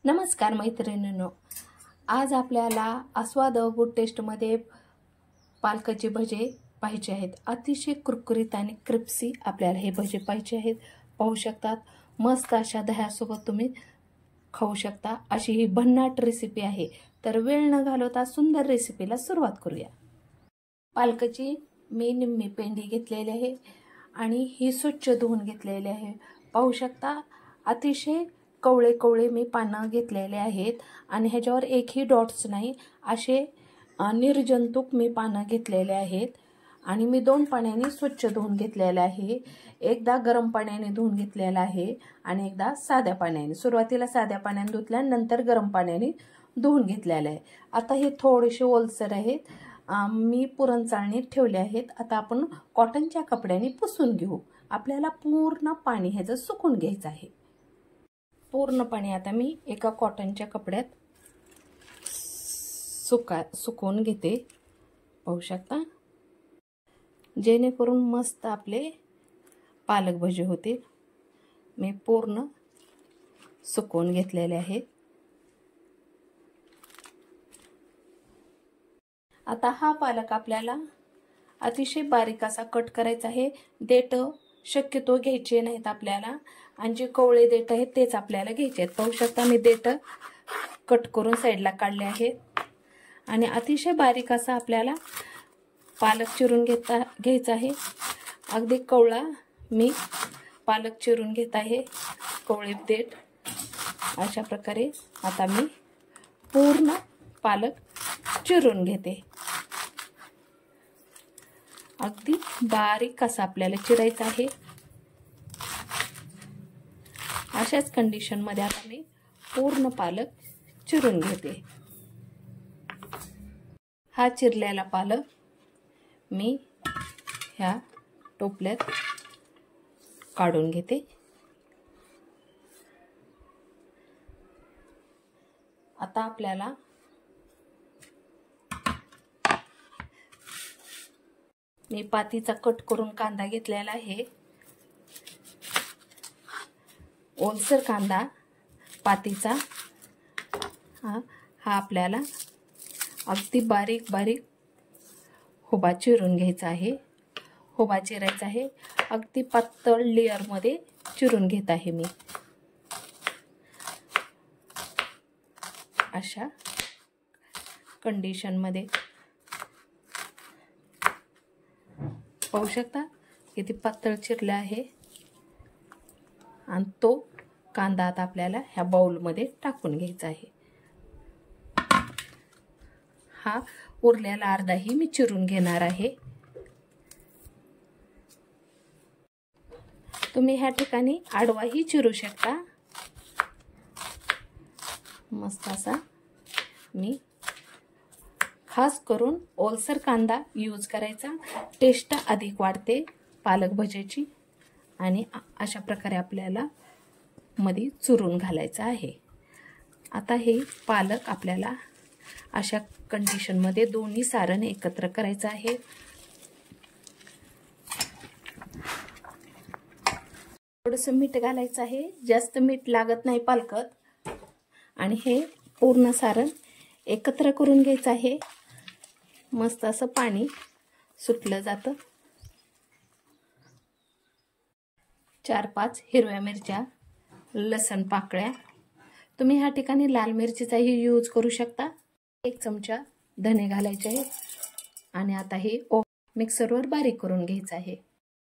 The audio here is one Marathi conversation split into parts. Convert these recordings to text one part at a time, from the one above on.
नमस्कार मैत्रिणींनो, आज आपल्याला आस्वाद गुड टेस्टमध्ये पालकाचे भजे पाहिजे आहेत। अतिशय कुरकुरीत आणि क्रिस्पी आपल्याला हे भजे पाहिजे आहेत। पाहू शकतात, मस्त अशा दह्यासोबत तुम्ही खाऊ शकता। अशी ही भन्नाट रेसिपी आहे। तर वेळ न घालवता सुंदर रेसिपीला सुरुवात करूया। पालकाची मी निम्मी पेंडी घेतलेली आहे आणि ही स्वच्छ धुवून घेतलेली आहे। पाहू शकता, अतिशय कवळे कवळे मी पानं घेतलेले आहेत आणि ह्याच्यावर एकही डॉट्स नाही, असे निर्जंतुक मी पानं घेतलेले आहेत आणि मी 2 पाण्याने स्वच्छ धुवून घेतलेले आहे। एकदा गरम पाण्याने धुवून घेतलेला आहे आणि एकदा साध्या पाण्याने। सुरुवातीला साध्या पाण्याने धुतल्यानंतर गरम पाण्याने धुवून घेतलेलं आहे। आता हे थोडेसे ओलसर आहेत, मी पुरण चाळणीत ठेवले आहेत। आता आपण कॉटनच्या कपड्याने पुसून घेऊ। आपल्याला पूर्ण पाणी ह्याचं सुकून घ्यायचं आहे। पूर्ण पाणी आता मी एका कॉटनच्या कपड्यात सुकवून घेते। पाहू शकता, जेणेकरून मस्त आपले पालक भजे होतील। मी पूर्ण सुकवून घेतलेले आहेत। आता हा पालक आपल्याला अतिशय बारीक असा कट करायचा आहे। देठ शक्यतो घ्यायचे नाहीत आपल्याला, आणि जे कवळे देठ आहेत तेच आपल्याला घ्यायचे आहेत। पाहू शकता, मी देठ कट करून साईडला काढले आहेत आणि अतिशय बारीक असा आपल्याला पालक चिरून घ्यायचा आहे। अगदी कवळा मी पालक चिरून घेत आहे, कवळे देठ। अशा प्रकारे आता मी पूर्ण पालक चिरून घेते। अगदी बारीक असा आपल्याला चिरायचा आहे। अशाच कंडिशनमध्ये आता मी पूर्ण पालक चिरून घेते। हा चिरलेला पालक मी ह्या टोपल्यात काढून घेते। आता आपल्याला मी पातीचा कट करून कांदा घेतलेला आहे। ओलसर कांदा पातीचा हा आपल्याला अगदी बारीक बारीक हुबा चिरून घ्यायचा आहे। हुबा चिरायचा आहे, अगदी पातळ लेयर मध्ये चिरून घेत आहे मी। अशा कंडिशन मध्ये पाहू शकता किती पातळ चिरला आहे। आणि तो कांदा आता आपल्याला ह्या बाउल मध्ये टाकून घ्यायचा आहे। हा उरलेला अर्धाही मी चिरून घेणार आहे। तुम्ही ह्या ठिकाणी आडवाही चिरू शकता। मस्त असा मी खास करून ओलसर कांदा यूज करायचा, टेस्ट अधिक वाढते पालक भज्याची। आणि अशा प्रकारे आपल्याला मध्ये चुरून घालायचं आहे। आता हे पालक आपल्याला अशा कंडिशनमध्ये दोन्ही सारण एकत्र करायचं आहे। थोडंसं मीठ घालायचं आहे, जास्त मीठ लागत नाही पालकात। आणि हे पूर्ण सारण एकत्र करून घ्यायचं आहे। मस्त असं पाणी सुटलं जातं। 4-5 हिरव्या मिरच्या, लसण पाकळ्या, तुम्ही ह्या ठिकाणी लाल मिरचीचाही यूज करू शकता। 1 चमचा धने घालायचे आहेत आणि आता हे मिक्सरवर बारीक करून घ्यायचं आहे।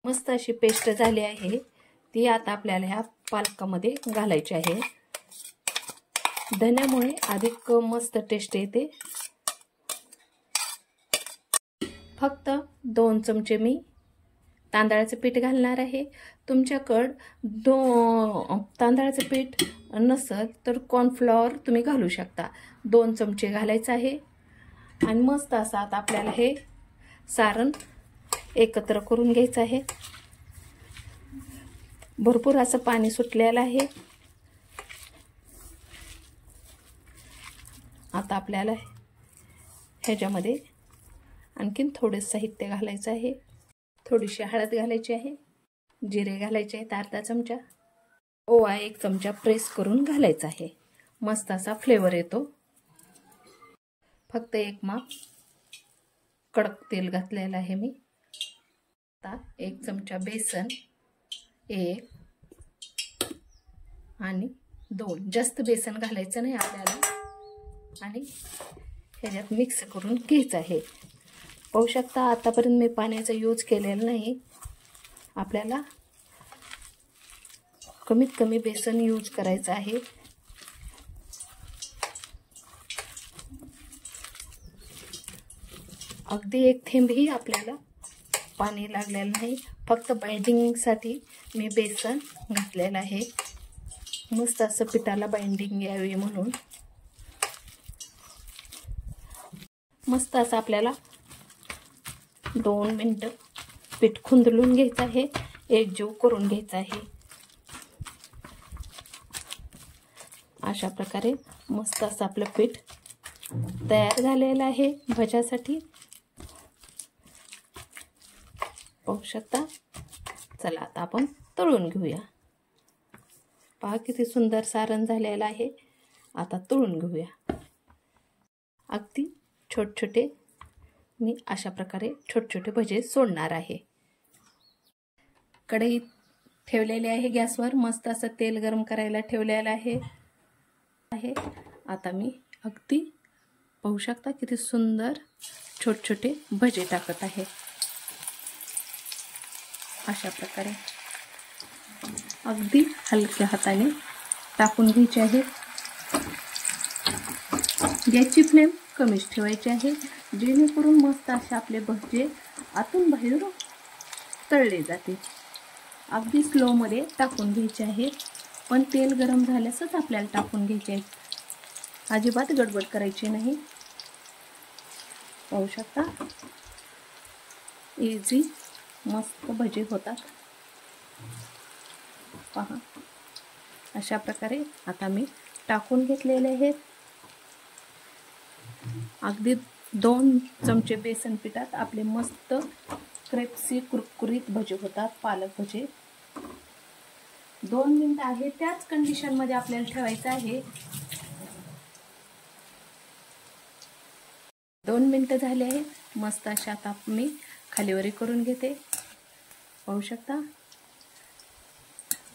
मस्त अशी पेस्ट झाली आहे, ती आता आपल्याला ह्या पालकामध्ये घालायची आहे। धन्यामुळे अधिक मस्त टेस्ट येते। फक्त 2 चमचे मी तांदळाचे पीठ घालणार आहे। तुमच्याकडे तांदळाचे पीठ नसेल तर कॉर्नफ्लॉवर तुम्ही घालू शकता। 2 चमचे घालायचे आहे आणि मस्त असं आता आपल्याला हे सारण एकत्र करून घ्यायचं आहे। भरपूर असं पाणी सुटलेलं आहे। आता आपल्याला ह्याच्यामध्ये आणखीन थोडे साहित्य घालायचं आहे। थोडीशी हळद घालायची आहे, जिरे घालायचे आहेत अर्धा चमचा, ओवा 1 चमचा प्रेस करून घालायचा आहे। मस्त असा फ्लेवर येतो. फक्त एक माप कडक तेल घातलेलं आहे मी. आता 1 चमचा बेसन, 1 आणि 2, जास्त बेसन घालायचं नाही आपल्याला, आणि ह्याच्यात मिक्स करून घ्यायचं आहे. पाहू शकता आतापर्यंत मी पाण्याचा यूज केलेला नाही. आपल्याला कमीत कमी बेसन यूज करायचं आहे. अगदी एक थेंबही आपल्याला पाणी लागलेलं नाही. फक्त बाइंडिंगसाठी मी बेसन घातलेलं आहे. मस्त असं पिठाला बाइंडिंग यावी म्हणून. मस्त असं आपल्याला 2 मिनिटं पीठ खुंदलून घ्यायचं आहे, एकजीव करून घ्यायचं आहे. अशा प्रकारे मस्त असं आपलं पीठ तयार झालेलं आहे भज्यासाठी. पाहू शकता. चला आता आपण तळून घेऊया. पहा किती सुंदर सारण झालेलं आहे. आता तळून घेऊया. अगदी छोटे मी अशा प्रकारे छोटे भजे सोडणार आहे. कढई ठेवलेली आहे गॅसवर. मस्त असं तेल गरम करायला ठेवलेलं आहे. आता मी अगदी पाहू शकता किती सुंदर छोटे भजे टाकत आहे. अशा प्रकारे अगदी हलक्या हाताने टाकून घ्यायचे आहे. गॅसची फ्लेम कमीच ठेवायची आहे, जेणेकरून मस्त असे आपले भजे आतून बाहेर तळले जातील. अगदी स्लोमध्ये टाकून घ्यायचे आहेत, पण तेल गरम झाल्यासच आपल्याला टाकून घ्यायचे आहेत. अजिबात गडबड करायची नाही. पाहू शकता इझी मस्त भजे होतात. पहा अशा प्रकारे आता मी टाकून घेतलेले आहेत. अगदी 2 चमचे बेसन पिठात आपले मस्त क्रिस्पी कुरकुरीत भजे होतात. पालक भजे 2 मिनिट आहे त्याच कंडिशन मध्ये आपल्याला ठेवायचं आहे. 2 मिनिटं झाले आहे. मस्त अशा आता मी खालीवरी करून घेते. पाहू शकता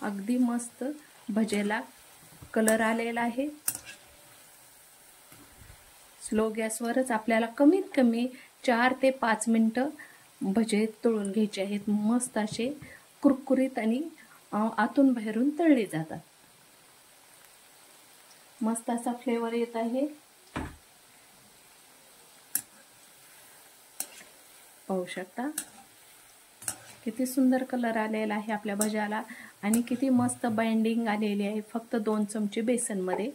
अगदी मस्त भजेला कलर आलेला आहे. स्लो गॅसवरच आपल्याला कमीत कमी 4 ते 5 मिनिटं भजे तळून घ्यायचे आहेत. मस्त असे कुरकुरीत आणि आतून बाहेरून तळले जातात. मस्त असा फ्लेवर येत आहे. पाहू शकता किती सुंदर कलर आलेला आहे आपल्या भज्याला, आणि किती मस्त बाइंडिंग आलेली आहे फक्त 2 चमचे बेसन मध्ये.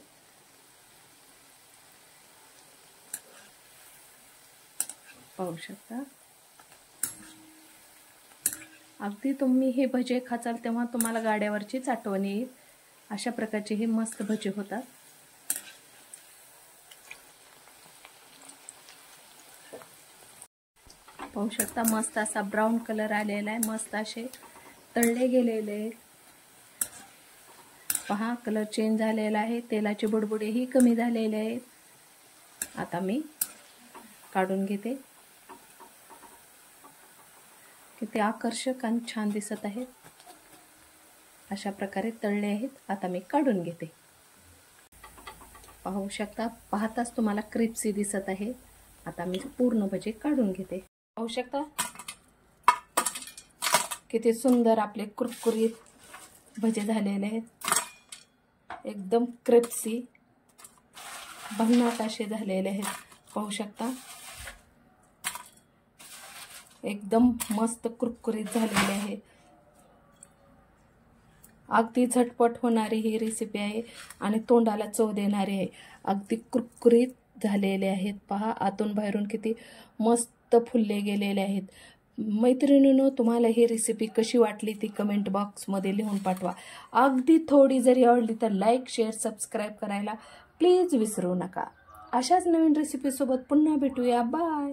पाहू शकता अगदी तुम्ही हे भजे खाचाल तेव्हा तुम्हाला गाड्यावरचीच आठवण येईल. अशा प्रकारचे हे मस्त भजे होतात. पाहू शकता मस्त असा ब्राऊन कलर आलेला आहे. मस्त असे तळले गेलेले. पहा कलर चेंज झालेला आहे. तेलाचे बुडबुडेही कमी झालेले आहेत. आता मी काढून घेते. किती आकर्षक आणि छान दिसत आहेत. अशा प्रकारे तळले आहेत. आता मी काढून घेते. पाहू शकता पाहताच तुम्हाला क्रिस्पी दिसत आहे. आता मी पूर्ण भजे काढून घेते. पाहू शकता किती सुंदर आपले कुरकुरीत भजे झालेले आहेत. एकदम क्रिस्पी भन्नाट असे झालेले आहेत. पाहू शकता एकदम मस्त कुरकुरीत झालेले आहे. अगदी झटपट होणारी ही रेसिपी आहे आणि तोंडाला चव देणारी आहे. अगदी कुरकुरीत झालेले आहेत. पहा आतून बाहेरून किती मस्त फुलले गेलेले आहेत. मैत्रिणींनो तुम्हाला ही रेसिपी कशी वाटली ती कमेंट बॉक्समध्ये लिहून पाठवा. अगदी थोडी जरी आवडली तर लाईक शेअर सबस्क्राईब करायला प्लीज विसरू नका. अशाच नवीन रेसिपीसोबत पुन्हा भेटूया. बाय.